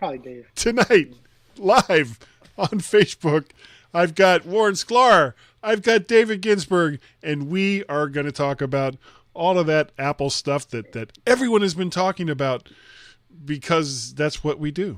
Probably Dave. Tonight, live on Facebook, I've got Warren Sklar, I've got David Ginsburg, and we are going to talk about all of that Apple stuff that everyone has been talking about because that's what we do.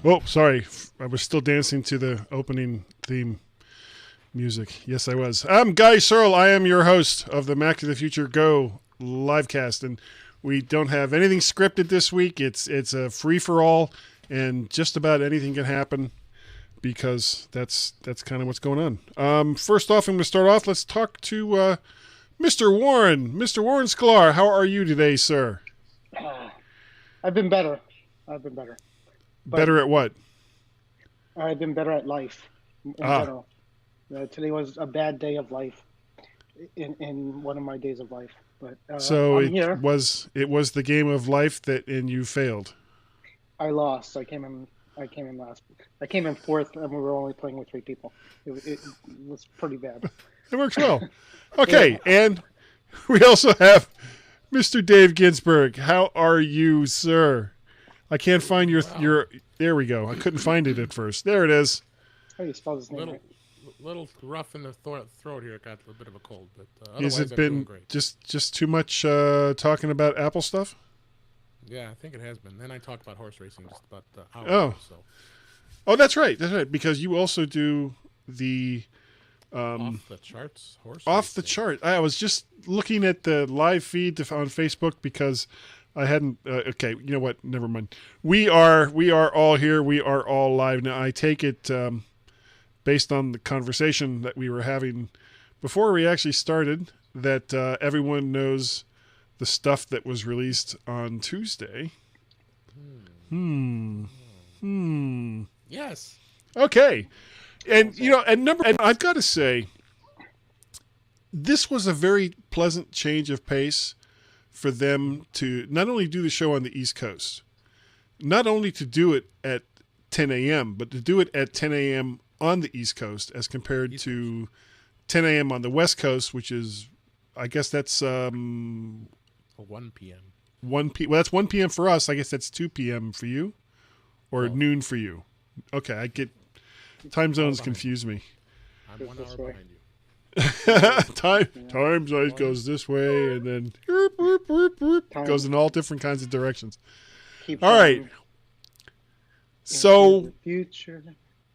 Oh, sorry. I was still dancing to the opening theme music. Yes, I was. I'm Guy Searle. I am your host of the Mac to the Future Go livecast, and we don't have anything scripted this week. It's a free-for-all, and just about anything can happen because that's kind of what's going on. First off, I'm going to start off. Let's talk to Mr. Warren. Mr. Warren Sklar, how are you today, sir? I've been better. But better at what? I've been better at life in general. Today was a bad day of life in one of my days of life. But so I'm here. It was the game of life and you failed. I lost. I came in last. I came in fourth, and we were only playing with 3 people. It was pretty bad. It works well. Okay, yeah. And we also have Mr. Dave Ginsburg. How are you, sir? I can't find your. There we go. I couldn't find it at first. There it is. How do you spell his name? Little rough in the throat here. Got a bit of a cold, but has otherwise it been I'm doing great. just too much talking about Apple stuff? Yeah, I think it has been. Then I talked about horse racing just about the hour. Oh, oh, that's right. That's right. Because you also do the off the charts horse. Off racing. the chart. I was just looking at the live feed on Facebook because I hadn't. Okay, you know what? Never mind. We are all here. We are all live now. I take it based on the conversation that we were having before we actually started that everyone knows the stuff that was released on Tuesday. Yes. Okay, and and I've got to say, this was a very pleasant change of pace for them to not only do the show on the East Coast, not only to do it at 10 a.m., but to do it at 10 a.m. on the East Coast as compared to 10 a.m. on the West Coast, which is, I guess that's 1 p.m. Well, that's 1 p.m. for us. I guess that's 2 p.m. for you, or noon for you. Okay, I get time zones confuse me. I'm 1 hour behind you. Time zone goes this way, and then goes in all different kinds of directions. All right. So, future.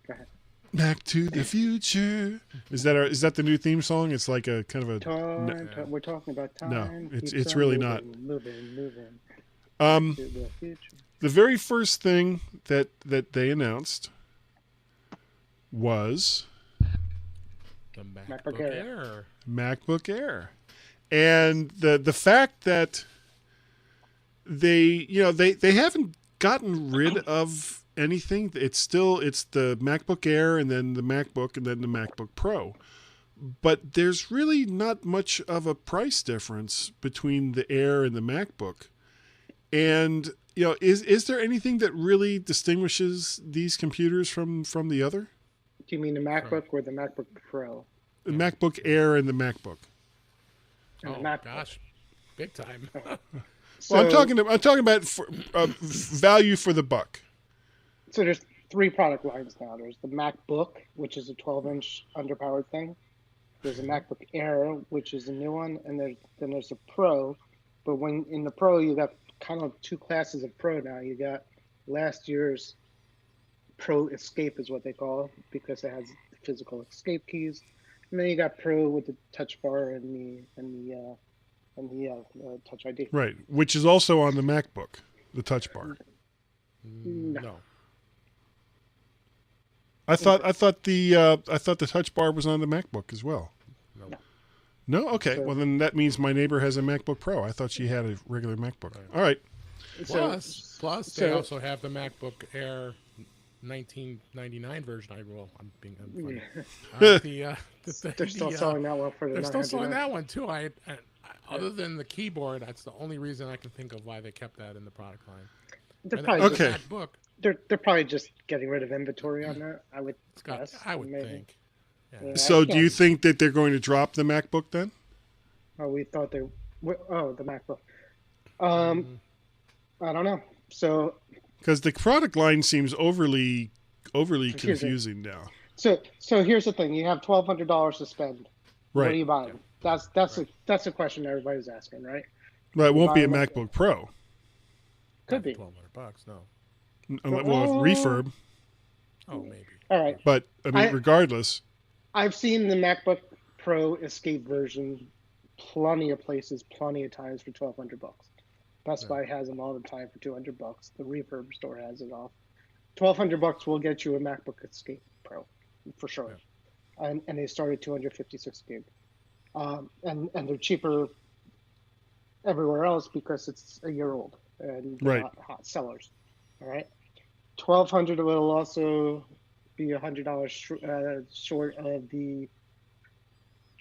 Go ahead. Back to the Future. Is that the new theme song? It's like a kind of a. Time, we're talking about time. No, it's really not. Moving. The very first thing that they announced was the MacBook Air. MacBook Air, and the fact that they haven't gotten rid of anything. It's the MacBook Air and then the MacBook and then the MacBook Pro, but there's really not much of a price difference between the Air and the MacBook. And is there anything that really distinguishes these computers from the other? Do you mean the MacBook or the MacBook Pro? The MacBook Air and the MacBook. And Oh the MacBook. gosh, big time. Well, I'm talking about value for the buck. So there's 3 product lines now. There's the MacBook, which is a 12-inch underpowered thing. There's a MacBook Air, which is a new one, and then there's a Pro. But when in the Pro, you got kind of 2 classes of Pro now. You got last year's Pro Escape is what they call it, because it has physical escape keys, and then you got Pro with the touch bar and the Touch ID. Right, which is also on the MacBook, the touch bar. No. I thought the touch bar was on the MacBook as well. No. No? Okay. So- Well, then that means my neighbor has a MacBook Pro. I thought she had a regular MacBook. All right. Plus, they also have the MacBook Air 1999 version. I'm funny. They're still selling that one for the They're still selling 999. that one too. Other than the keyboard, that's the only reason I can think of why they kept that in the product line. They're And probably the Okay. MacBook, they're probably just getting rid of inventory on that. I would guess. I would maybe. think. Yeah. Yeah, So I do you can't- think that they're going to drop the MacBook then? Oh, we thought they. Oh, the MacBook. Mm-hmm. I don't know. So Because the product line seems overly Confusing. confusing now. so here's the thing: you have $1,200 to spend. What are Right. you buying? That's a question everybody's asking, right? But it won't be a Buy a MacBook Pro. Could be. $1,200. No. Well, with refurb. Oh, maybe. All right. But I mean, I- regardless. I've seen the MacBook Pro Escape version plenty of places, plenty of times for $1,200. Best Buy has them all the time for $200. The refurb store has it all. $1,200 will get you a MacBook Escape Pro for sure, and they start at 256 gig, and they're cheaper everywhere else because it's a year old and they're Right. not hot sellers. All right, 1,200 will also be $100 short of the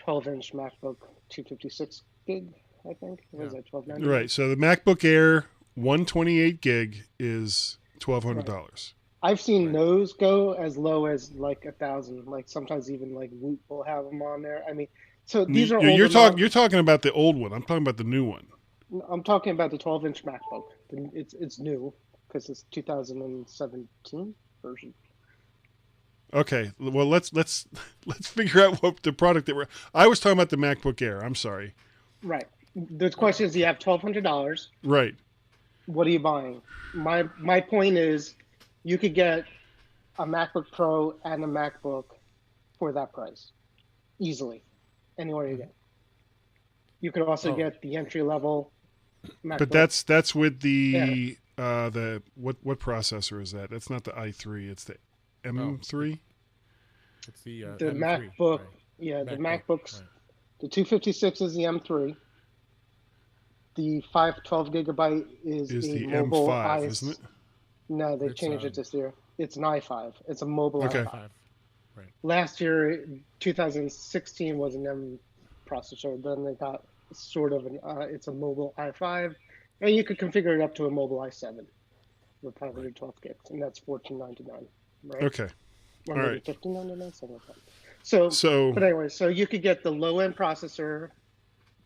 12-inch MacBook 256 gig. I think was that 1290. Right. So the MacBook Air 128 gig is $1,200. I've seen those go as low as like 1,000. Like sometimes even like Woot will have them on there. I mean, so these are You're older you're talking about the old one. I'm talking about the new one. I'm talking about the 12-inch MacBook. It's new because it's 2017 version. Okay. Well, let's figure out what the product that I was talking about the MacBook Air. I'm sorry. Right. The question is, you have $1,200. Right. What are you buying? My point is, you could get a MacBook Pro and a MacBook for that price, easily, anywhere you get. You could also get the entry level MacBook. But that's with the what processor is that? That's not the i3. It's the M3. It's the MacBook. right. Yeah, the MacBook, MacBooks. right. The 256 is the M3. The 512 gigabyte is the a mobile M5, isn't it? No, they It's, changed it this year. It's an i5. It's a mobile Okay. i5. Last year, 2016 was an M processor. Then they got sort of an it's a mobile i5, and you could configure it up to a mobile i7 with 512 gigs, and that's $14.99, right? Okay. Or All maybe right. $15.99, something like that. So But anyway, so you could get the low end processor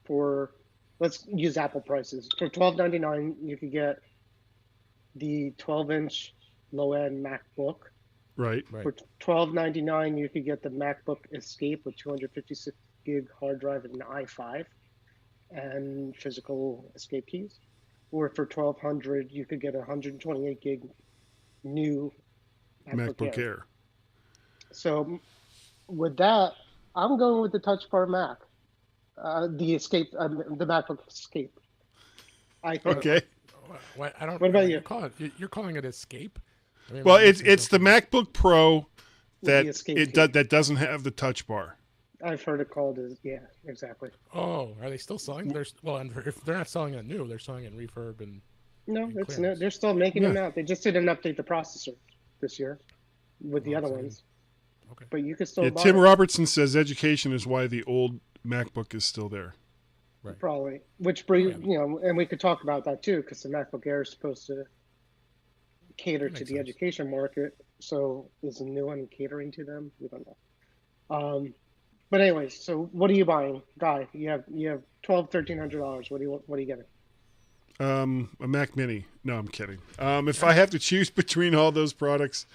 for, let's use Apple prices. For $12.99, you could get the 12-inch low end MacBook. right. For $12.99, you could get the MacBook Escape with 256 gig hard drive and an i5 and physical escape keys. Or for $1,200, you could get a 128 gig new MacBook Air. So with that, I'm going with the Touch Bar Mac, the Escape, the MacBook Escape. I think. Okay. What about you? You're calling it Escape? I mean, Well, what it's makes the MacBook Pro that the Escape it key. that doesn't have the Touch Bar. I've heard it called as, yeah, exactly. Oh, are they still selling? And if they're not selling it new, they're selling it in refurb and. No, And it's clearance. they're still making them Yeah. out. They just didn't update the processor this year with the Oh, other so- ones. Okay. But you can still Yeah, buy Tim it, Robertson says education is why the old MacBook is still there. probably. Which brings, Yeah. and we could talk about that too, because the MacBook Air is supposed to cater That to makes the sense. education market. So is the new one catering to them? We don't know. But anyways, so what are you buying, Guy? You have $1,200-$1,300. What are you getting? A Mac Mini. No, I'm kidding. If I have to choose between all those products,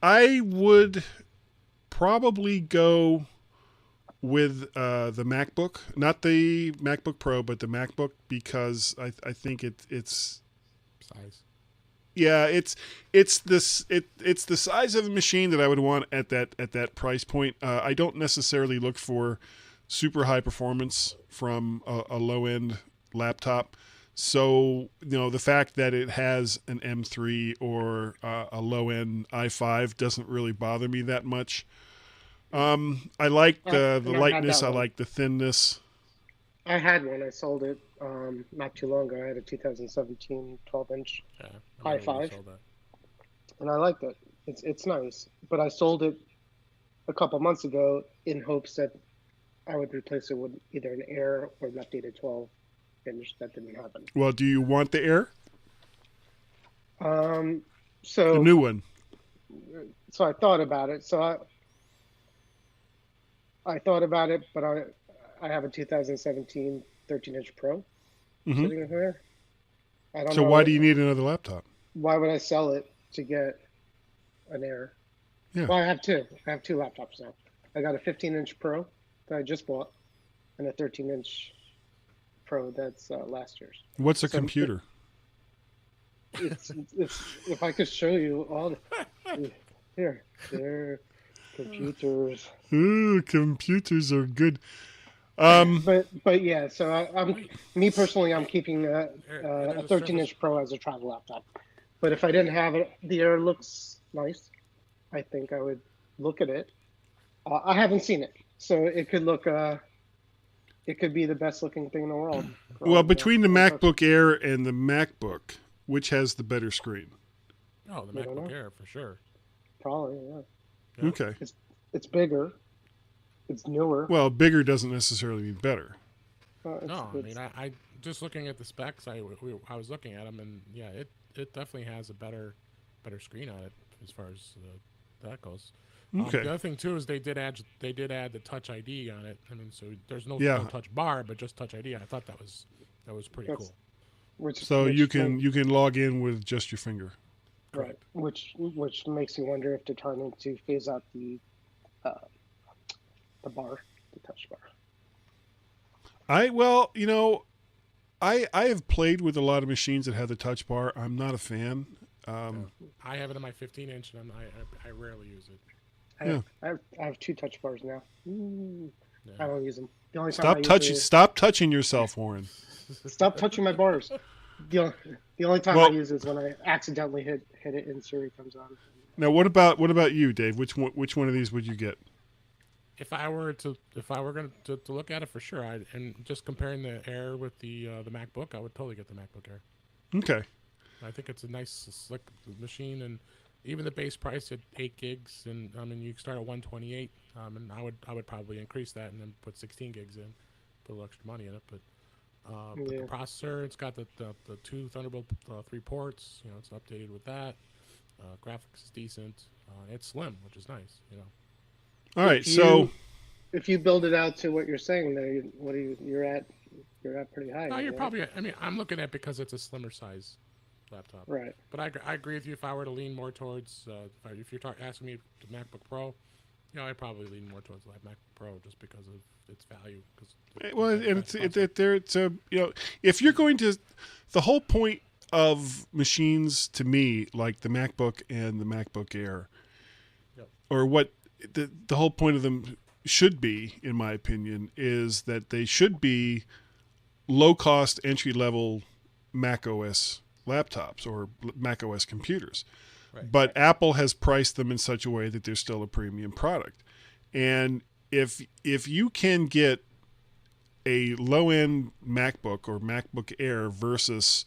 I would probably go with the MacBook, not the MacBook Pro, but the MacBook, because I think it's Size. yeah, it's the size of the machine that I would want at that price point. I don't necessarily look for super high performance from a low end laptop. So the fact that it has an M3 or a low end i5 doesn't really bother me that much. I like the And I had lightness. that I one. like the thinness. I had one. I sold it not too long ago. I had a 2017 12-inch Yeah, I high remember when you five, sold that. and I liked it. It's nice, but I sold it a couple months ago in hopes that I would replace it with either an Air or an updated 12-inch. That didn't happen. Well, do you want the Air? Um, The so new one. so I thought about it. I thought about it, but I have a 2017 13-inch Pro Hmm. sitting there. I don't So why do know you need another laptop? why would I sell it to get an Air. Yeah. Well, I have two. I have two laptops now. I got a 15-inch Pro that I just bought, and a 13-inch Pro that's last year's. What's a So computer? it's if I could show you all the there computers. Ooh, computers are good. But yeah, so I'm me personally, I'm keeping a There's a 13-inch Pro as a travel laptop. But if I didn't have it, the Air looks nice. I think I would look at it. I haven't seen it, so it could look. It could be the best looking thing in the world. Well, between the MacBook Air and the MacBook, which has the better screen? Oh, the I don't MacBook know. Air for sure. Probably, yeah. Yeah. Okay. It's bigger. It's newer. Well, bigger doesn't necessarily mean better. No, I mean, I just looking at the specs. I was looking at them, and yeah, it definitely has a better screen on it as far as that goes. Okay. The other thing too is they did add the Touch ID on it. I mean, so there's no Yeah. Touch Bar, but just Touch ID. I thought that was pretty That's- cool. So which you can log in with just your finger. right, which makes you wonder if they're trying to phase out the bar, the touch bar. I have played with a lot of machines that have the touch bar. I'm not a fan. I have it in my 15-inch, and I rarely use it. I have two touch bars now. Yeah. I don't use them. The only time Stop touching yourself, Warren. Stop touching my bars. The only time I use it is when I accidentally hit it and Siri comes on. Now, what about you, Dave? Which one of these would you get? If I were going to look at it for sure, and just comparing the Air with the MacBook, I would totally get the MacBook Air. Okay. I think it's a nice, slick machine, and even the base price at 8 gigs, and I mean you can start at 128, and I would probably increase that and then put 16 gigs in, put a little extra money in it. But the processor, it's got the two Thunderbolt 3 ports. You know, it's updated with that. Graphics is decent. It's slim, which is nice. You know. All right. So if you build it out to what you're saying there, you're at pretty high. No, you're right? probably. I mean, I'm looking at because it's a slimmer size laptop. Right. But I agree with you. If I were to lean more towards, if you're asking me the MacBook Pro, you know, I'd probably lean more towards the MacBook Pro just because of its value. well, and it's a if you're going to, the whole point of machines to me, like the MacBook and the MacBook Air, Yep. or what the whole point of them should be, in my opinion, is that they should be low cost entry level Mac OS laptops or Mac OS computers. Right. But Apple has priced them in such a way that they're still a premium product. And if you can get a low end MacBook or MacBook Air versus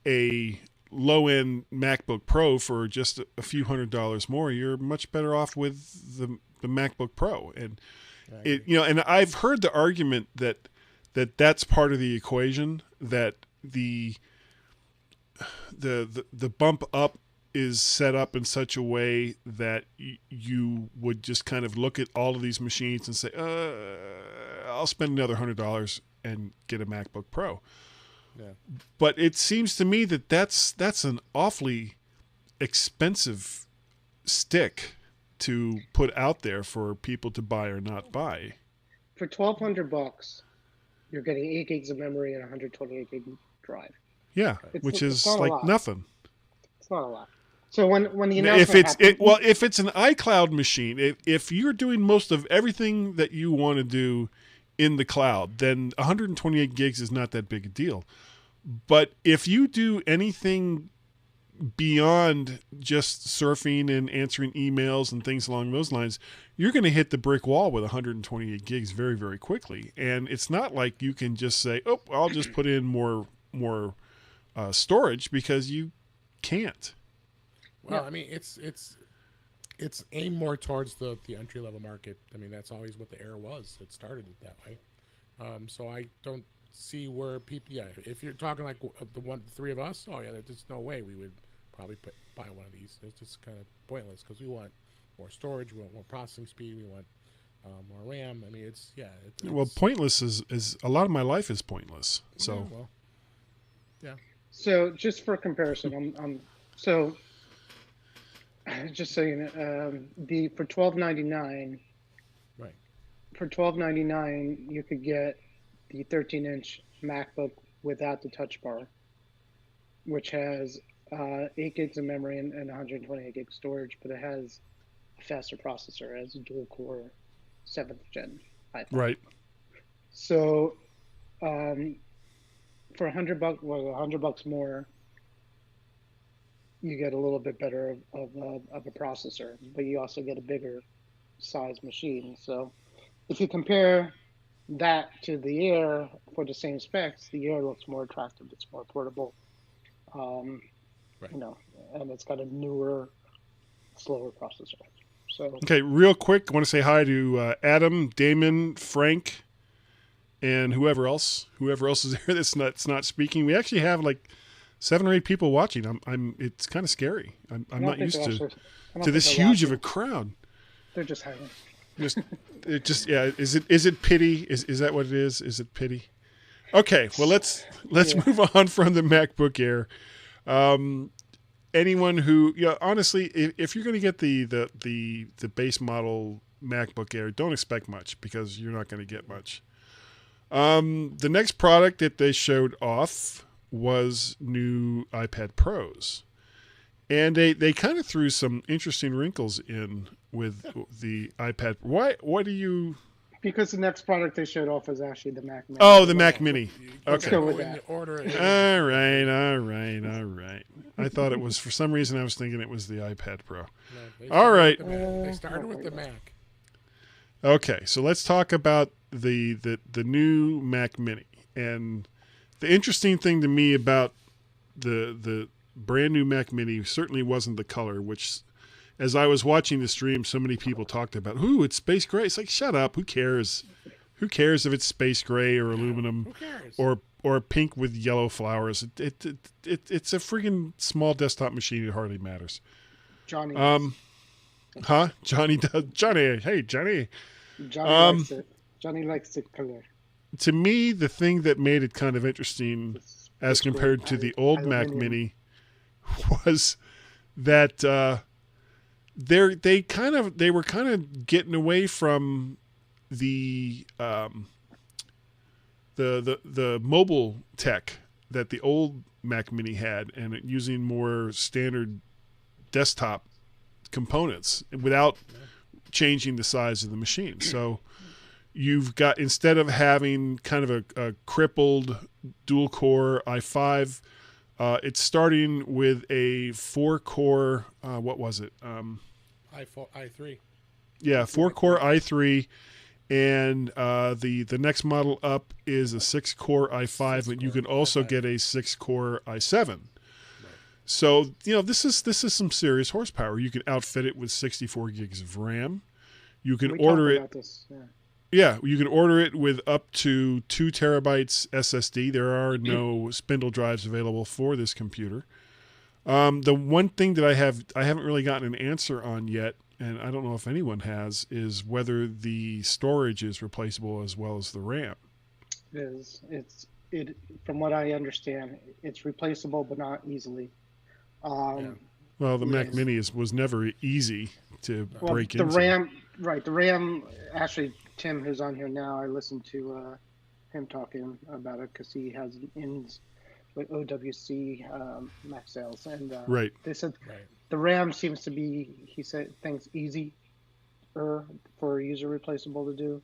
a low end MacBook Pro for just a few $100s more, you're much better off with the MacBook Pro. And and I've heard the argument that's part of the equation, that the bump up is set up in such a way that you would just kind of look at all of these machines and say, I'll spend another $100 and get a MacBook Pro. Yeah. But it seems to me that that's an awfully expensive stick to put out there for people to buy or not buy. For $1,200, you're getting 8 gigs of memory and 128 gig drive. Yeah, which is like nothing. It's not a lot. So when the announcement if it's an iCloud machine, if you're doing most of everything that you want to do in the cloud, then 128 gigs is not that big a deal. But if you do anything beyond just surfing and answering emails and things along those lines, you're going to hit the brick wall with 128 gigs very, very quickly. And it's not like you can just say, "Oh, I'll just put in more storage," because you can't. Well, I mean, it's aimed more towards the entry level market. I mean, that's always what the Air was. It started it that way. So I don't see where people. Yeah, if you're talking like the three of us, oh yeah, there's no way we would probably buy one of these. It's just kind of pointless because we want more storage, we want more processing speed, we want more RAM. I mean, it's well, pointless is a lot of my life is pointless. So yeah, well, yeah. So just for comparison, so just so you know, the for $12.99. Right. For $12.99, you could get the 13-inch MacBook without the Touch Bar, which has 8 gigs of memory and 128 gig storage, but it has a faster processor. It has a dual-core 7th gen iPhone. right. So for $100, well, $100 more, you get a little bit better of a processor, but you also get a bigger size machine. So if you compare that to the Air for the same specs, the Air looks more attractive. It's more portable, Right. you know, and it's got a newer, slower processor. So Okay, real quick, I want to say hi to Adam, Damon, Frank, and whoever else is there that's not speaking. We actually have like 7 or 8 people watching. It's kind of scary. I'm not used to this huge of a crowd. They're just hiding. Yeah. Is it pity? Is that what it is? Is it pity? Okay, well let's move on from the MacBook Air. Anyone who, honestly, if you're going to get the base model MacBook Air, don't expect much because you're not going to get much. The next product that they showed off was new iPad Pros. And they kind of threw some interesting wrinkles in with the iPad. Why do you... Because the next product they showed off was actually the Mac Mini. Oh, the Mac Mini. Let's Okay. go with that. All right. I thought it was, for some reason I was thinking it was the iPad Pro. No, All right. They started with the Mac. Okay, so let's talk about the new Mac Mini. And the interesting thing to me about the brand new Mac Mini certainly wasn't the color, which, as I was watching the stream, so many people talked about, "Ooh, it's space gray." It's like, shut up. Who cares? Who cares if it's space gray or aluminum or pink with yellow flowers? It's a freaking small desktop machine. It hardly matters. Johnny. Johnny does. Johnny. Hey, Johnny. Johnny likes it. Johnny likes the color. To me, the thing that made it kind of interesting as compared to the old Mac Mini was that they were kind of getting away from the mobile tech that the old Mac Mini had, and using more standard desktop components without changing the size of the machine. So you've got, instead of having kind of a crippled dual core i5, it's starting with a 4-core, what was it? i3. Yeah, 4-core i3, and the next model up is a 6-core i5, but you can also get a 6-core i7. Right. So this is some serious horsepower. You can outfit it with 64 gigs of RAM. You can order it. Yeah, you can order it with up to 2 terabytes SSD. There are no spindle drives available for this computer. The one thing that I haven't really gotten an answer on yet, and I don't know if anyone has, is whether the storage is replaceable as well as the RAM. It is. From what I understand, it's replaceable, but not easily. Well, the Mac Mini was never easy to break into. The RAM, actually, Tim, who's on here now, I listened to him talking about it because he has ins with OWC Mac sales. And they said the RAM seems to be, he said, things easy for user replaceable to do.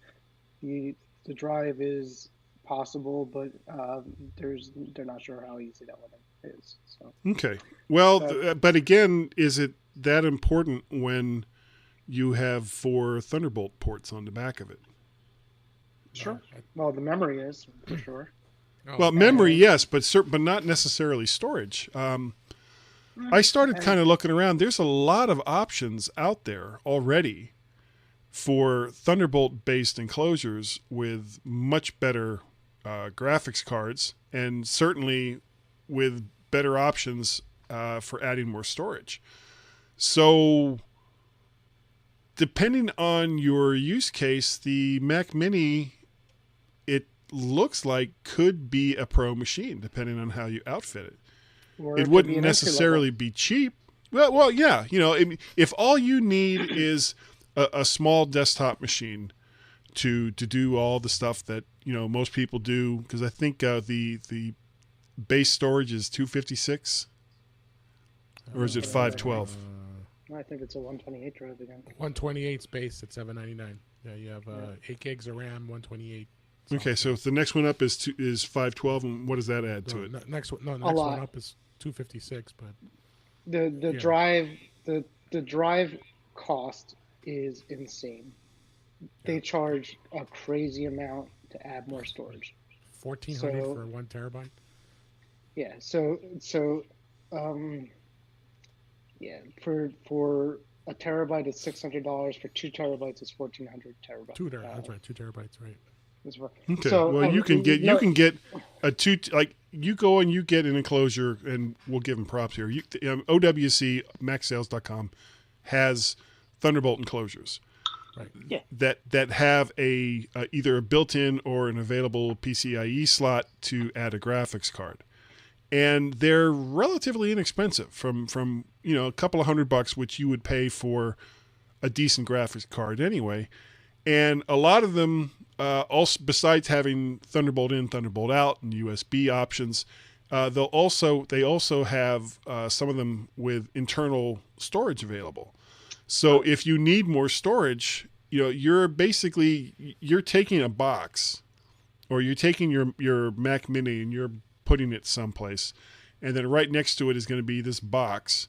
The drive is possible, but they're not sure how easy that one is. is. So Okay. Well, So- but again, is it that important when you have 4 Thunderbolt ports on the back of it? sure. No, Well, the memory is for sure. Well, memory, yes, but not necessarily storage. I started kind of looking around. There's a lot of options out there already for Thunderbolt-based enclosures with much better graphics cards, and certainly with better options for adding more storage. So, depending on your use case, the Mac Mini, it looks like could be a pro machine, depending on how you outfit it. Or It could wouldn't be an entry necessarily be cheap. Well, yeah. If all you need is a small desktop machine to do all the stuff that most people do, because I think the base storage is 256, or is it 512? level. I think it's a 128 drive again. 128 space at $799. Yeah, you have 8 gigs of RAM, 128. Okay, so if the next one up is 512, and what does that add to it? Next one lot. up is 256, but The Yeah. drive the drive cost is insane. They charge a crazy amount to add more storage. 1400 So- for 1 terabyte. Yeah, yeah, for a terabyte it's $600. For 2 terabytes it's 1400 terabytes. 2 terabytes. That's right, 2 terabytes, right? Okay. So, well, you can get no- a you go and you get an enclosure, and we'll give them props here. OWC MacSales.com has Thunderbolt enclosures. Right. Yeah. That have either a built-in or an available PCIe slot to add a graphics card, and they're relatively inexpensive from a couple of $100, which you would pay for a decent graphics card anyway. And a lot of them, also besides having Thunderbolt in, Thunderbolt out, and USB options, they also have some of them with internal storage available. So if you need more storage, you're taking a box, or you're taking your Mac Mini and you're putting it someplace, and then right next to it is going to be this box.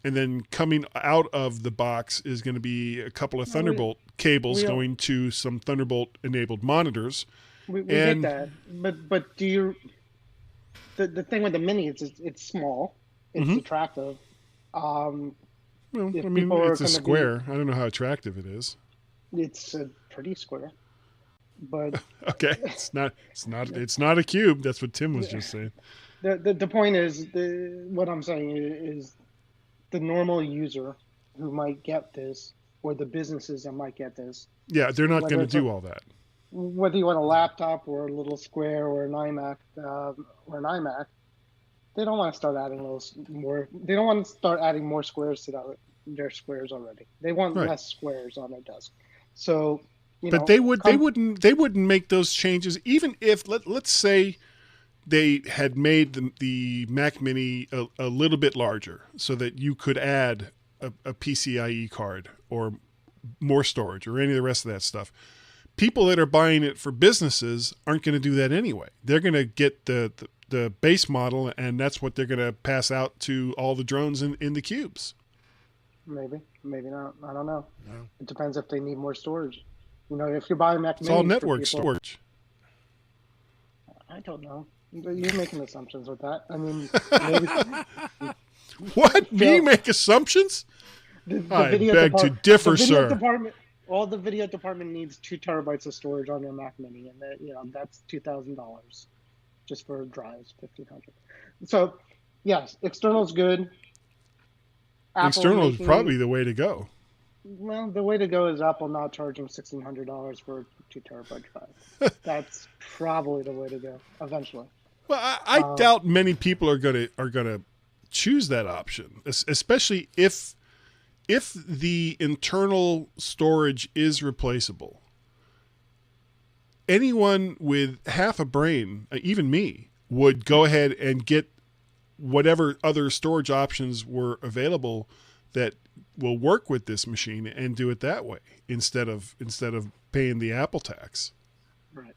And then coming out of the box is going to be a couple of Thunderbolt cables going to some Thunderbolt-enabled monitors. We get that, but do you? The thing with the Mini is it's small, it's attractive. Well, If I mean, people are it's a gonna square. I don't know how attractive it is. It's a pretty square, but Okay, it's not a cube. That's what Tim was just saying. the point is what I'm saying is the normal user who might get this, or the businesses that might get this, Yeah, they're not Whether going it's to do all that. whether you want a laptop or a little square or an iMac they don't want to start adding those more. They don't want to start adding more squares to their squares already. They want Right. less squares on their desk. So, But they wouldn't make those changes even if let's say they had made the Mac Mini a little bit larger so that you could add a PCIe card or more storage or any of the rest of that stuff. People that are buying it for businesses aren't going to do that anyway. They're going to get the base model, and that's what they're going to pass out to all the drones in the cubes. maybe not. I don't know. No. It depends if they need more storage. If you're buying Mac It's all Minis for network people- storage. I don't know. You're making assumptions with that. I mean, maybe What? Me Phil, make assumptions? the I video beg to differ, the video sir. department, all the video department needs 2 terabytes of storage on their Mac Mini, and that's $2,000 just for drives, $1,500. So, yes, external's good. Apple External is making- probably the way to go. Well, the way to go is Apple not charging $1,600 for a 2 terabyte drive. That's probably the way to go eventually. Well, I doubt many people are gonna choose that option, especially if the internal storage is replaceable. Anyone with half a brain, even me, would go ahead and get whatever other storage options were available that will work with this machine and do it that way instead of paying the Apple tax. Right.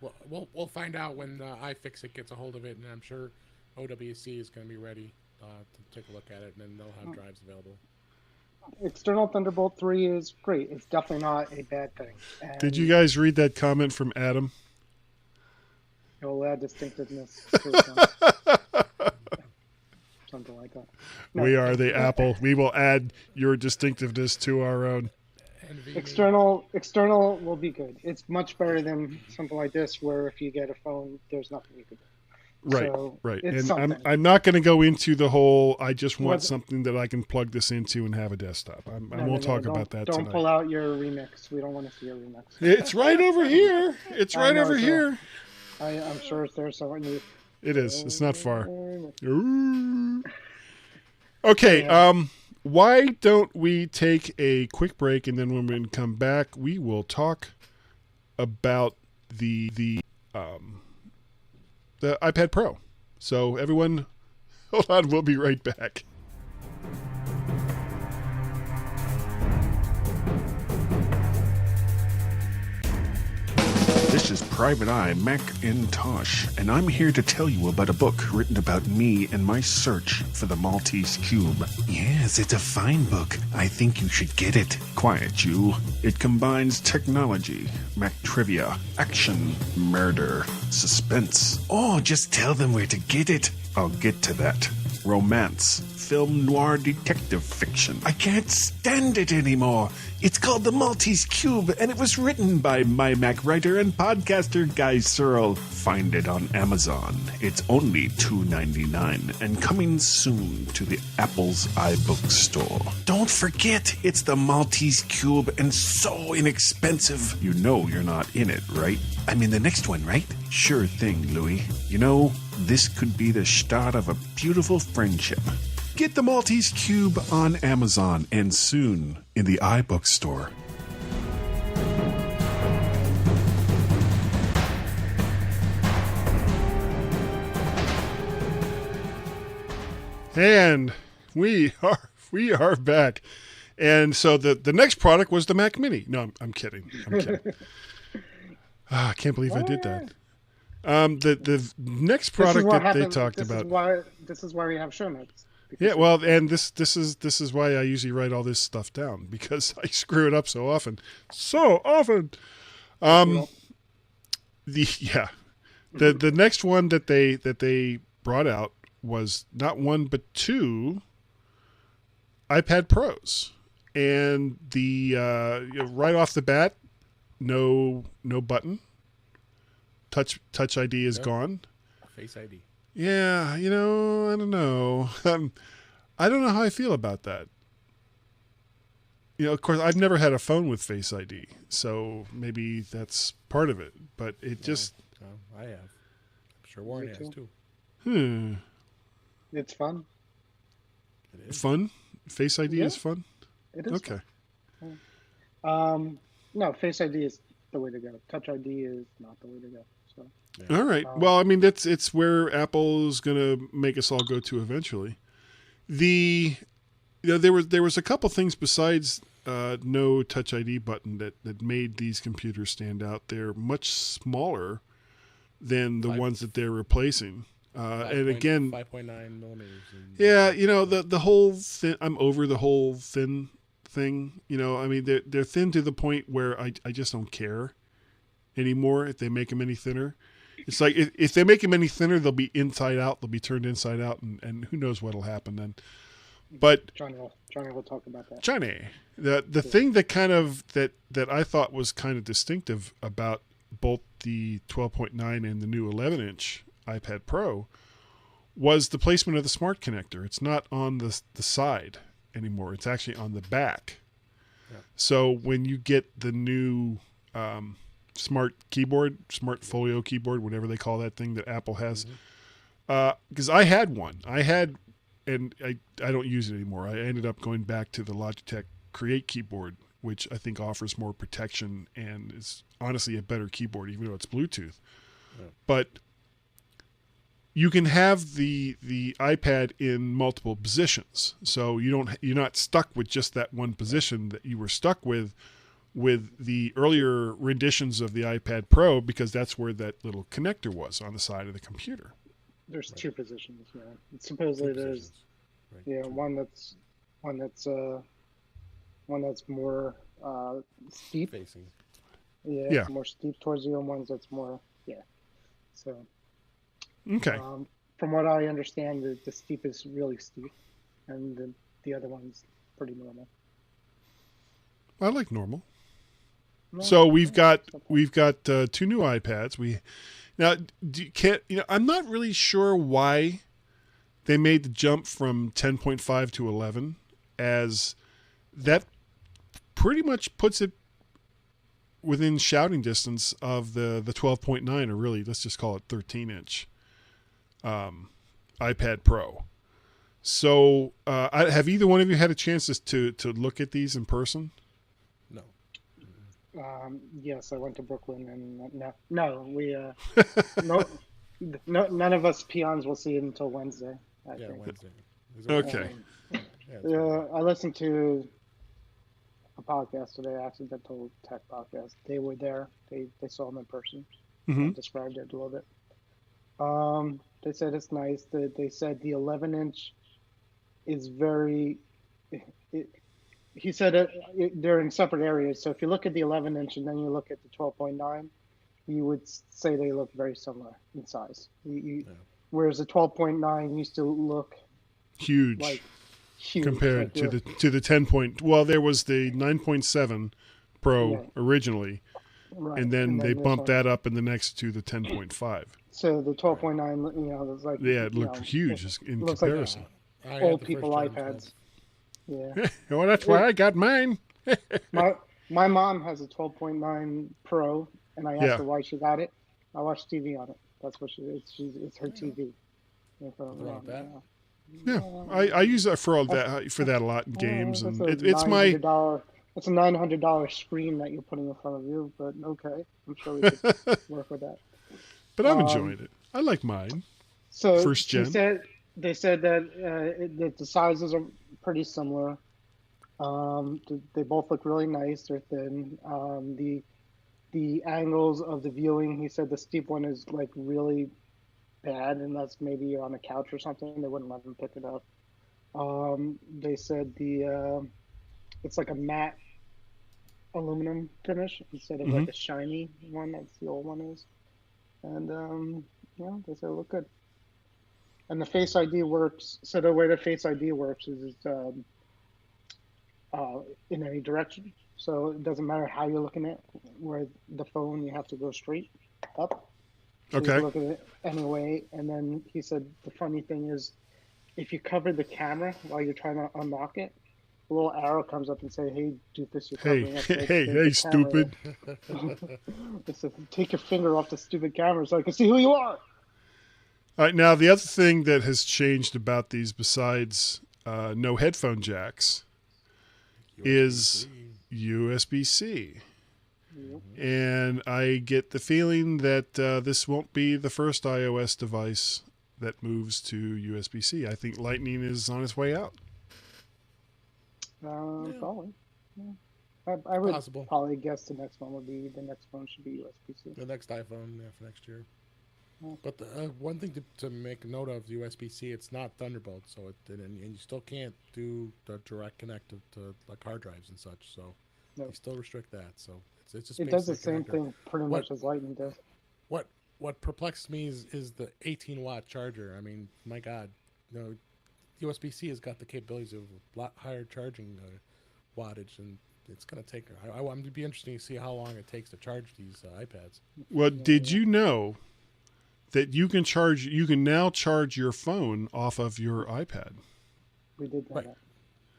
Well, we'll find out when iFixit gets a hold of it, and I'm sure OWC is going to be ready to take a look at it, and then they'll have drives available. External Thunderbolt 3 is great. It's definitely not a bad thing. And Did you guys read that comment from Adam? it'll add distinctiveness to it. Something like that. No. We are the Apple. We will add your distinctiveness to our own. External will be good. It's much better than something like this, where if you get a phone, there's nothing you can do. Right, So right. it's And something. I'm not going to go into the whole, I just want What's- something that I can plug this into and have a desktop. I won't talk about that Don't tonight. pull out your remix. We don't want to see your remix. It's right over here. It's I right know, over so- here. I'm sure it's there somewhere. It is. It's not far. Ooh. Okay, why don't we take a quick break, and then when we come back, we will talk about the iPad Pro. So everyone, hold on. We'll be right back. This is Private Eye Macintosh, and I'm here to tell you about a book written about me and my search for the Maltese Cube. Yes, it's a fine book. I think you should get it. Quiet, you. It combines technology, Mac trivia, action, murder, suspense. Oh, just tell them where to get it. I'll get to that. Romance, film noir detective fiction. I can't stand it anymore. It's called The Maltese Cube, and it was written by my Mac writer and podcaster Guy Searle. Find it on Amazon. It's only $2.99 and coming soon to the Apple's iBook store. Don't forget, it's The Maltese Cube and so inexpensive. You know you're not in it, right? I mean the next one, right? Sure thing, Louis. You know, this could be the start of a beautiful friendship. Get the Maltese Cube on Amazon and soon in the iBook store. And we are back. And so the next product was the Mac Mini. No, I'm kidding. I can't believe I did that. The next product that they talked about. This is why we have show notes. Yeah, well, and this is why I usually write all this stuff down, because I screw it up so often. The next one that they brought out was not one but two iPad Pros, and the right off the bat, no button. Touch ID is gone. Face ID. Yeah, I don't know. I don't know how I feel about that. Of course, I've never had a phone with Face ID, so maybe that's part of it. But it just... I have. I'm sure Warren has, too. It's fun. It is. Fun? Face ID is Yeah. fun? It is. Okay. Fun. No, Face ID is the way to go. Touch ID is not the way to go. So. Yeah. All right. Well, I mean, it's where Apple's going to make us all go to eventually. There was a couple things besides no Touch ID button that made these computers stand out. They're much smaller than the ones that they're replacing. And again, 5.9 millimeters. yeah, the whole thin. I'm over the whole thin thing. I mean, they're thin to the point where I just don't care anymore if they make them any thinner. It's like if they make them any thinner, they'll be inside out. They'll be turned inside out, and who knows what'll happen then. But Johnny will talk about that. Johnny, the thing that kind of that I thought was kind of distinctive about both the 12.9 and the new 11-inch iPad Pro was the placement of the smart connector. It's not on the side anymore. It's actually on the back. Yeah. So when you get the new smart keyboard, smart folio keyboard, whatever they call that thing that Apple has, because I had one. And I don't use it anymore. I ended up going back to the Logitech Create keyboard, which I think offers more protection and is honestly a better keyboard, even though it's Bluetooth. Yeah. But you can have the iPad in multiple positions, so you're not stuck with just that one position that you were stuck with the earlier renditions of the iPad Pro, because that's where that little connector was on the side of the computer. There's two positions. Yeah, and supposedly there's Right. one that's one that's one that's more steep. Facing. Yeah, Yeah. more steep towards you, and ones that's more So Okay. from what I understand, the steep is really steep, and the other one's pretty normal. I like normal. No, So we've got it's okay. two new iPads. I'm not really sure why they made the jump from 10.5 to 11, as that pretty much puts it within shouting distance of the 12.9, or really let's just call it 13-inch iPad Pro. So have either one of you had a chance to look at these in person? No. Yes, I went to Brooklyn, and we none of us peons will see it until Wednesday. I Yeah, think. Wednesday. Okay. Yeah, it's Yeah, I listened to a podcast today, Accidental Tech Podcast. They were there. They saw them in person. Mm-hmm. Described it a little bit. They said it's nice. They said the 11-inch is very. He said they're in separate areas. So if you look at the 11-inch and then you look at the 12.9, you would say they look very similar in size. Whereas the 12.9 used to look Huge. like huge Compared to the 10 point. Well, there was the 9.7 Pro originally, right. and then they this bumped one. that up in the next to the 10.5. So the 12.9, was like It looked huge in looks like comparison. I had old the people first gen iPads. Yeah, Well, that's why I got mine. my mom has a 12.9 Pro, and I asked her why she got it. I watch TV on it. That's what it's her TV. About that. Yeah, I use that for that a lot in games, and it's my. It's a $900 screen that you're putting in front of you, but okay, I'm sure we could work with that. But I'm enjoying it. I like mine. So First gen. They said that the sizes are pretty similar. They both look really nice. They're thin. The angles of the viewing, he said the steep one is like really bad, and that's maybe you're on a couch or something. They wouldn't let them pick it up. They said it's like a matte aluminum finish instead of like a shiny one that's the old one is. And they said it look good. And the Face ID works. So the way the Face ID works is in any direction. So it doesn't matter how you're looking at where the phone, you have to go straight up. So you can look at it anyway. And then he said the funny thing is, if you cover the camera while you're trying to unlock it, a little arrow comes up and say, "Hey, doofus, you're covering up." Hey, stupid! It says, "Take your finger off the stupid camera so I can see who you are." All right, now the other thing that has changed about these, besides no headphone jacks, is USB-C. And I get the feeling that this won't be the first iOS device that moves to USB-C. I think Lightning is on its way out. Probably. Yeah. I would probably guess the next phone should be USB-C. The next iPhone for next year. But the one thing to make note of USB-C, it's not Thunderbolt, so and you still can't do the direct connect to like hard drives and such. So you still restrict that. So it's just it does the same thing pretty much as Lightning does. What perplexes me is the 18-watt charger. I mean, my God, USB-C has got the capabilities of a lot higher charging wattage, and it's going to take. I'm going to be interesting to see how long it takes to charge these iPads. Well, did you know that you can now charge your phone off of your iPad? We did that. Right.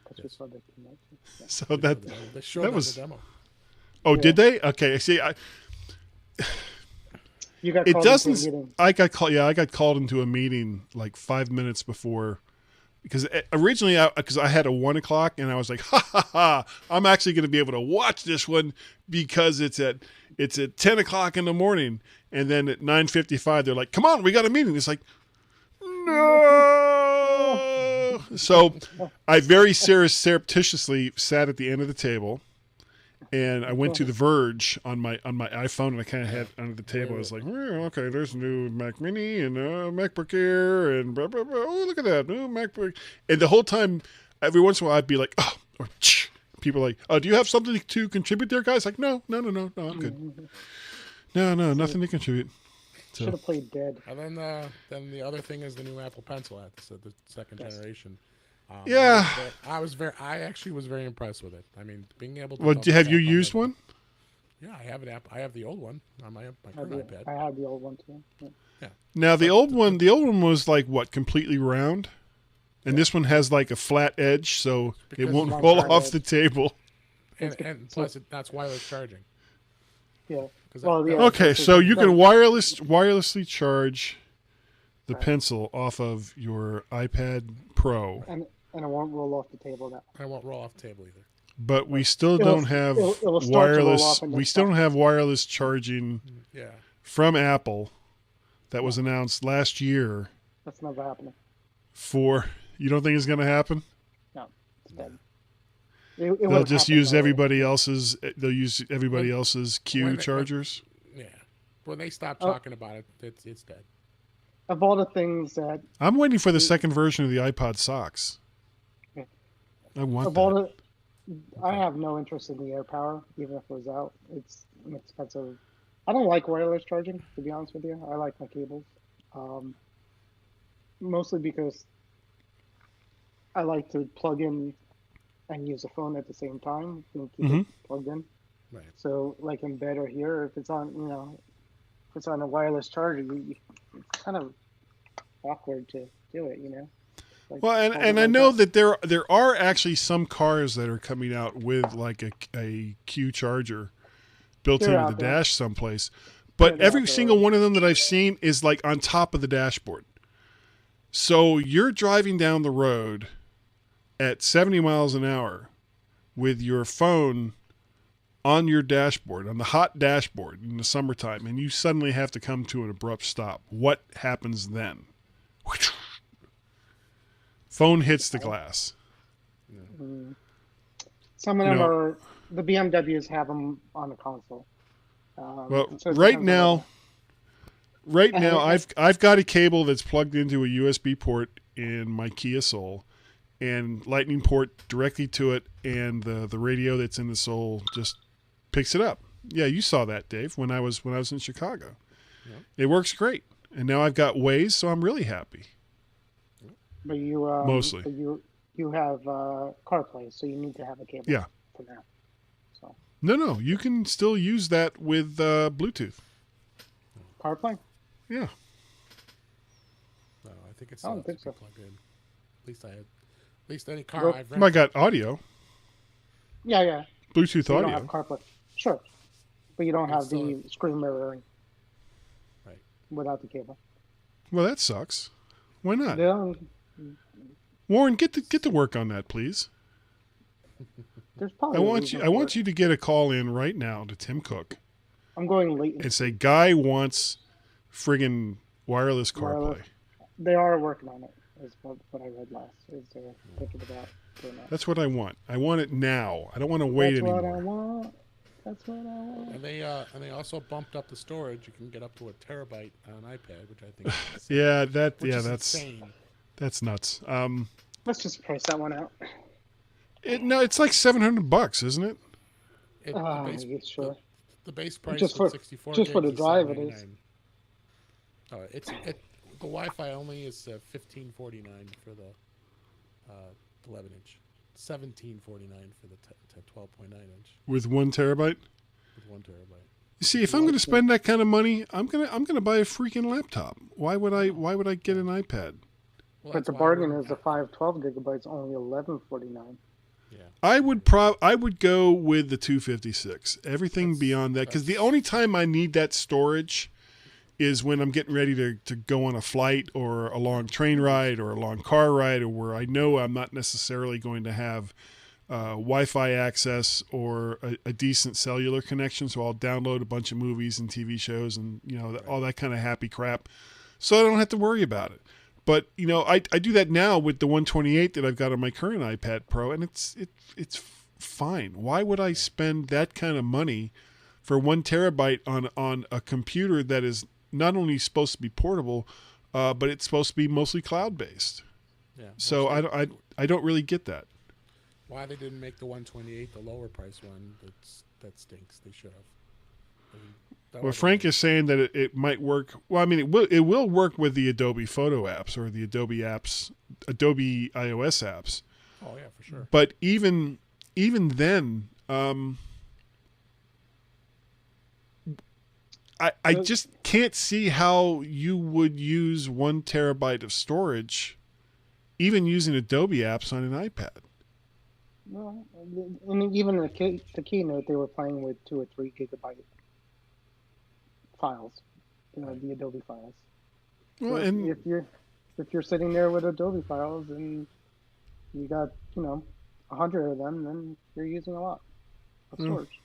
Because we saw the keynote. Yeah. So They showed that was the demo. Oh, did they? Okay. See, You got it called doesn't. into a meeting. I got called into a meeting like 5 minutes before, because originally because I had a 1 o'clock and I was like, ha, I'm actually going to be able to watch this one because it's at 10 o'clock in the morning. And then at 9:55, they're like, come on, we got a meeting. It's like, no. So I very surreptitiously sat at the end of the table And I went to The Verge on my iPhone, and I kind of had it under the table. I was like, well, okay, there's a new Mac Mini and MacBook Air and blah, blah, blah. Oh, look at that, new MacBook. And the whole time, every once in a while, I'd be like, oh, or people are like, oh, do you have something to contribute there, guys? Like, no, I'm good. No, nothing to contribute. So. Should have played Dead. And then the other thing is the new Apple Pencil at the second generation. Yeah, I actually was very impressed with it. I mean, being able to. Well, have you used one? Yeah, I have an app. I have the old one on my current iPad. I have the old one too. Yeah. Now the old one was like what, completely round, and this one has like a flat edge, so it won't roll off the table. And plus, that's wireless charging. Yeah. Well, yeah. Okay, so you can wirelessly charge the pencil off of your iPad Pro. And it won't roll off the table now. I won't roll off the table either. But we still don't have wireless. We still don't have wireless charging. Yeah. From Apple, that was announced last year. That's never happening. You don't think it's going to happen? No, it's dead. They'll just use everybody else's. They'll use everybody else's Q chargers. Yeah. When they stop talking about it, it's dead. Of all the things that I'm waiting for the second version of the iPod socks. I want that. I have no interest in the AirPower, even if it was out. It's an expensive. I don't like wireless charging, to be honest with you. I like my cables, mostly because I like to plug in and use a phone at the same time and keep it plugged in. Right. So, like in bed or here, if it's on, if it's on a wireless charger, it's kind of awkward to do it, Like, well, and I know that there are actually some cars that are coming out with like a Q charger built into the dash someplace, but every single one of them that I've seen is like on top of the dashboard. So you're driving down the road at 70 miles an hour with your phone on your dashboard, on the hot dashboard in the summertime, and you suddenly have to come to an abrupt stop. What happens then? Phone hits the glass. Some of them are, the BMWs have them on the console. Well, right now, I've got a cable that's plugged into a USB port in my Kia Soul, and Lightning port directly to it, and the radio that's in the Soul just picks it up. Yeah, you saw that, Dave, when I was in Chicago. Yeah. It works great, and now I've got Waze, so I'm really happy. But you mostly but you have CarPlay, so you need to have a cable. Yeah. For now. So. No, you can still use that with Bluetooth. CarPlay. Yeah. No, I think it's. I don't think so. Plugged in. At least any car I've rented. I got audio. Yeah. Bluetooth so audio. You don't have CarPlay. Sure, but you don't have the screen mirroring. Right. Without the cable. Well, that sucks. Why not? Yeah. Warren, get to work on that, please. There's probably I want you to get a call in right now to Tim Cook. I'm going late. And say, Guy wants friggin' wireless CarPlay. They are working on it, is what I read last. Is they're thinking about doing that. That's what I want. I want it now. I don't want to wait anymore. That's what I want. And they also bumped up the storage. You can get up to a terabyte on iPad, which I think is insane. That's insane. That's nuts. Let's just price that one out. It's like $700, isn't it? Sure. The base price just for 64 just for the drive it is. The Wi-Fi only is $15.49 for the 11-inch, $17.49 for the 12.9 inch. With 1 terabyte. With 1 terabyte. You see, if I'm going to spend that kind of money, I'm gonna buy a freaking laptop. Why would I get an iPad? Well, but the bargain is the 512 gigabytes only $11.49. Yeah. I would go with the 256. Everything beyond that, because the only time I need that storage is when I'm getting ready to go on a flight or a long train ride or a long car ride, or where I know I'm not necessarily going to have Wi-Fi access or a decent cellular connection. So I'll download a bunch of movies and TV shows and all that kind of happy crap, so I don't have to worry about it. But I do that now with the 128 that I've got on my current iPad Pro, and it's fine. Why would I spend that kind of money for 1 terabyte on a computer that is not only supposed to be portable, but it's supposed to be mostly cloud based? Yeah. So I don't really get that. Why they didn't make the 128 the lower price one? That stinks. They should have. Well, Frank is saying that it might work. Well, I mean, it will work with the Adobe Photo apps or the Adobe iOS apps. Oh yeah, for sure. But even then, I just can't see how you would use 1 terabyte of storage, even using Adobe apps on an iPad. Well, I mean, even in the keynote, they were playing with 2 or 3 gigabyte files, the Adobe files. Well, So and if you're sitting there with Adobe files and you got 100 of them, then you're using a lot of storage.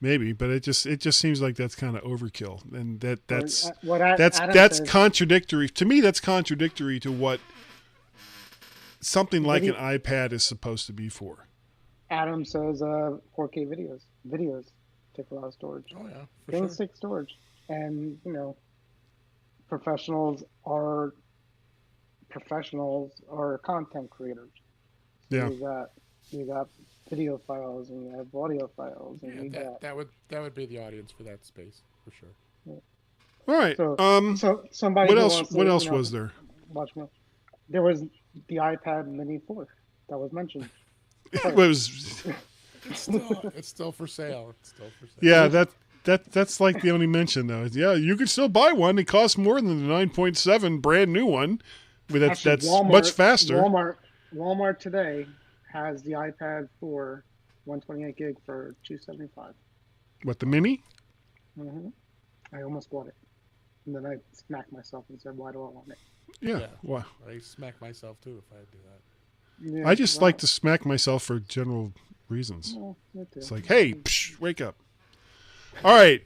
maybe, but it just seems like that's kind of overkill, and that's Adam that's says, contradictory to me. That's contradictory to what something like an iPad is supposed to be for. Adam says 4K videos take a lot of storage. Oh yeah, for Things sure. take storage, and professionals are content creators. So Yeah. you got video files and you have audio files and you Yeah, got that would be the audience for that space for sure. All right. so somebody What who else? wants to, What else was there? watch more. There was the iPad Mini 4 that was mentioned. It was. It's still for sale. It's still for sale. Yeah, that's like the only mention though. Yeah, you can still buy one. It costs more than the 9.7 brand new one. That's Actually, much faster. Walmart today has the iPad for 128 gig for $275. What, the mini? Mm-hmm. I almost bought it, and then I smacked myself and said, "Why do I want it?" Yeah. Wow. I smack myself too if I do that. Yeah, I just like to smack myself for general reasons. Well, me too. It's like, hey, wake up. All right.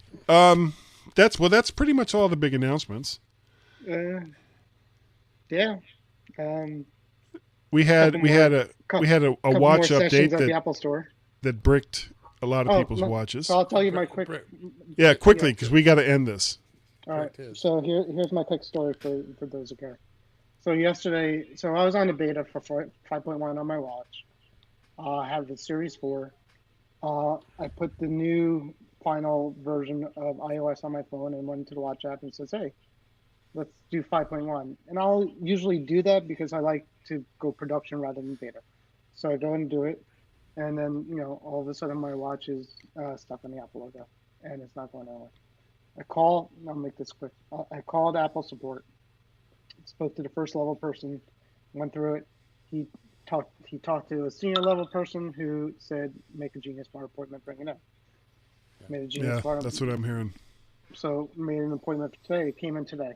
That's pretty much all the big announcements. Yeah. We had Couple a couple watch more sessions update at the Apple Store. that bricked a lot of people's no, watches. So I'll tell you my quick. Yeah, quickly because we got to end this. All right. It is. So here's my quick story for those who care. So yesterday, I was on the beta for 5.1 on my watch. I have the Series 4. I put the new final version of iOS on my phone and went to the watch app and says, "Hey, let's do 5.1." And I'll usually do that because I like to go production rather than beta. So I go and do it, and then all of a sudden my watch is stuck on the Apple logo, and it's not going anywhere. I'll make this quick. I called Apple support, spoke to the first level person, went through it. He talked to a senior level person who said, "Make a Genius Bar appointment, bring it up." Made a Genius Yeah, Bar. that's what I'm hearing. So made an appointment for today. It came in today.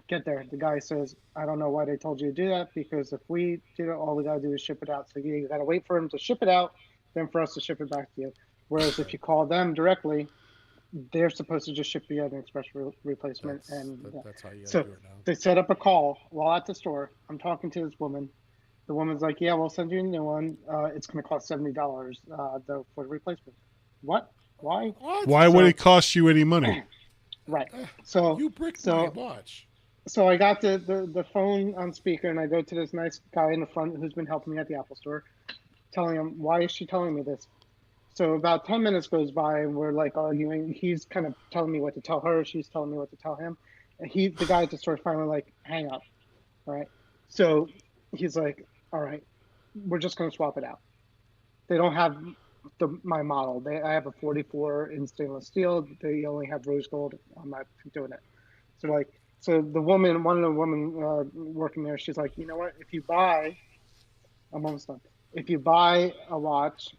Get there. The guy says, "I don't know why they told you to do that, because if we did it, all we gotta do is ship it out. So you gotta wait for him to ship it out, then for us to ship it back to you. Whereas if you call them directly, they're supposed to just ship you an express replacement." That's how you gotta So do it now. they set up a call while at the store. I'm talking to this woman. The woman's like, "Yeah, we'll send you a new one. It's going to cost $70 though for the replacement." What? Why? What? Why would it cost you any money? Right. So You bricked my watch. So I got the phone on speaker, and I go to this nice guy in the front who's been helping me at the Apple Store, telling him, "Why is she telling me this?" So about 10 minutes goes by, and we're like arguing. He's kind of telling me what to tell her. She's telling me what to tell him. And the guy at the store finally like, "Hang up." Right. So he's like, "All right, we're just going to swap it out." They don't have my model. I have a 44 in stainless steel. They only have rose gold. I'm not doing it. So the woman, one of the women working there, she's like, "You know what? If you buy, I'm almost done. If you buy a watch,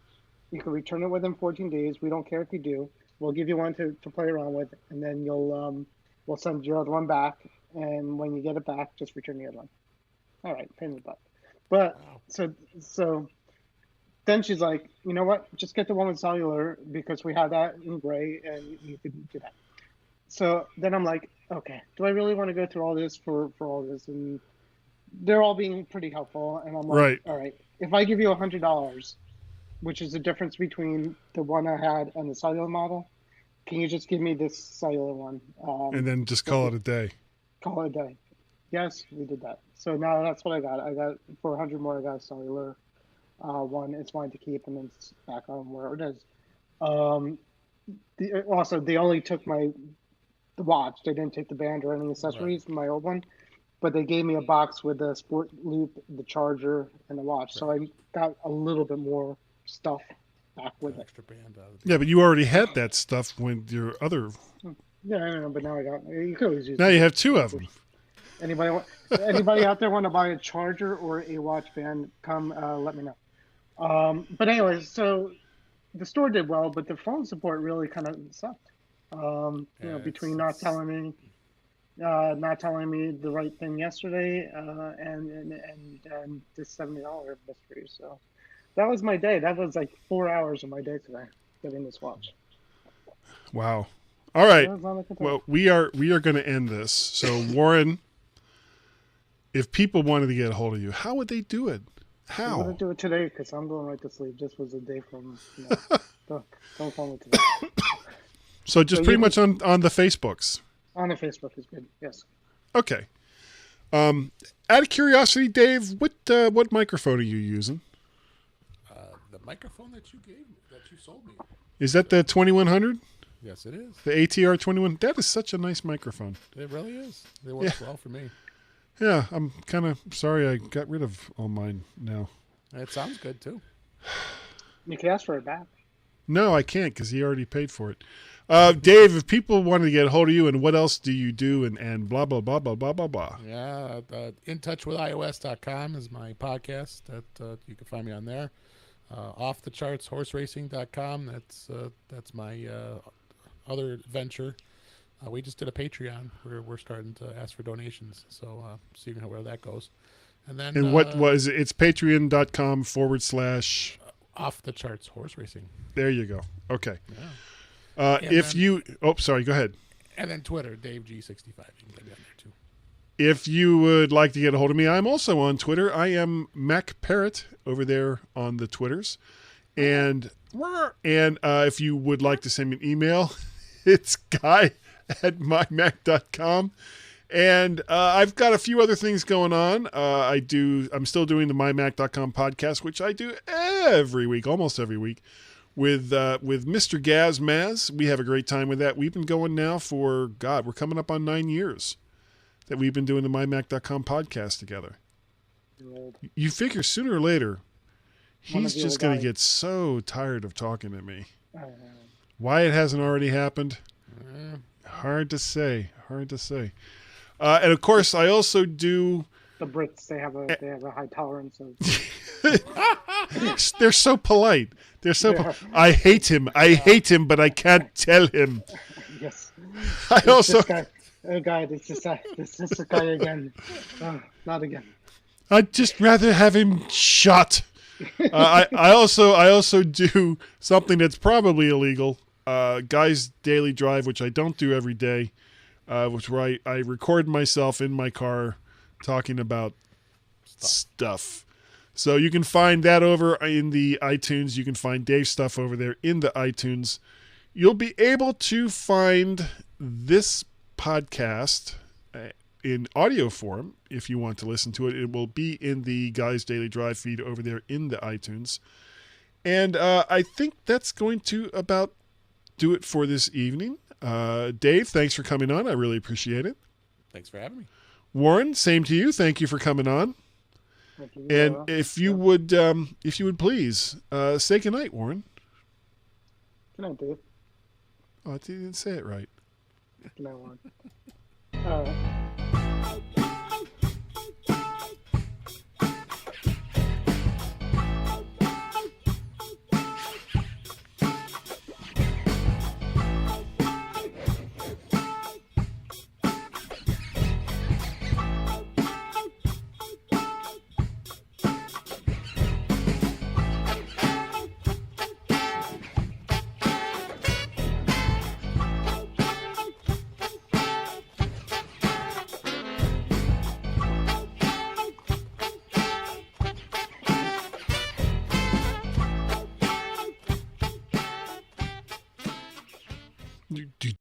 you can return it within 14 days. We don't care if you do. We'll give you one to play around with, and then we'll send your other one back. And when you get it back, just return the other one." All right, pain in the butt. But Wow. so then she's like, "You know what? Just get the one with cellular, because we have that in gray, and you can do that." So then I'm like, okay, do I really want to go through all this for all this? And they're all being pretty helpful. And I'm like, Right. all right, if I give you $100 which is the difference between the one I had and the cellular model. Can you just give me this cellular one? And then just call it a day. Call it a day. Yes, we did that. So now that's what I got. I got for 100 more. I got a cellular one. It's mine to keep, and then it's back on where it is. Also, they only took the watch. They didn't take the band or any accessories from my old one, but they gave me a box with the sport loop, the charger, and the watch. So I got a little bit more stuff back with it. Extra band out of Yeah, but you already had that stuff with your other. Yeah, I know, but now I got. You could always use. Now you have two of them. Anybody out there want to buy a charger or a watch band? Come, let me know. But anyways, so the store did well, but the phone support really kind of sucked. Between not telling me the right thing yesterday, and this $70 mystery. So that was my day. That was like 4 hours of my day today getting this watch. Wow. All right. Well, we are going to end this. So Warren, if people wanted to get a hold of you, how would they do it? How? I'm gonna do it today because I'm going right to sleep. This was a day from. Don't call me today. So pretty much on the Facebooks. On the Facebook is good. Yes. Okay. Out of curiosity, Dave, what microphone are you using? the microphone that you sold me. Is that the 2100? Yes, it is. The ATR 21. That is such a nice microphone. It really is. It works well for me. Yeah, I'm kind of sorry I got rid of all mine now. It sounds good too. You can ask for it back. No, I can't because he already paid for it. Dave, if people wanted to get a hold of you, and what else do you do, and blah, blah, blah, blah, blah, blah, blah. Yeah, intouchwithios.com is my podcast. That you can find me on there. OffthechartsHorseRacing.com. That's my other venture. We just did a Patreon where we're starting to ask for donations. So see where that goes. And then what was it? It's patreon.com/ Off the Charts Horse Racing. There you go. Okay. Yeah. Sorry, go ahead. And then Twitter, DaveG65. You can get me on there too. If you would like to get a hold of me, I'm also on Twitter. I am Mac Parrot over there on the Twitters. And if you would like to send me an email, it's guy@mymac.com. And I've got a few other things going on. I'm still doing the mymac.com podcast, which I do every week, almost every week, with Mr. Gaz Maz. We have a great time with that. We've been going now for, we're coming up on 9 years that we've been doing the mymac.com podcast together. You figure sooner or later, he's just going to get so tired of talking to me. Why it hasn't already happened? Hard to say. And of course, I also do. The Brits, they have a high tolerance of. They're so polite. I hate him, but I can't tell him. Yes. I also. This is the guy again. Not again. I'd just rather have him shot. I also do something that's probably illegal. Guy's Daily Drive, which I don't do every day. Where I record myself in my car talking about stuff. So you can find that over in the iTunes. You can find Dave's stuff over there in the iTunes. You'll be able to find this podcast in audio form if you want to listen to it. It will be in the Guys Daily Drive feed over there in the iTunes. And I think that's going to about do it for this evening. Dave, thanks for coming on. I really appreciate it. Thanks for having me. Warren, same to you. Thank you for coming on. And if you would please say goodnight, Warren. Good night, Dave. Oh, I didn't say it right. Good night, Warren.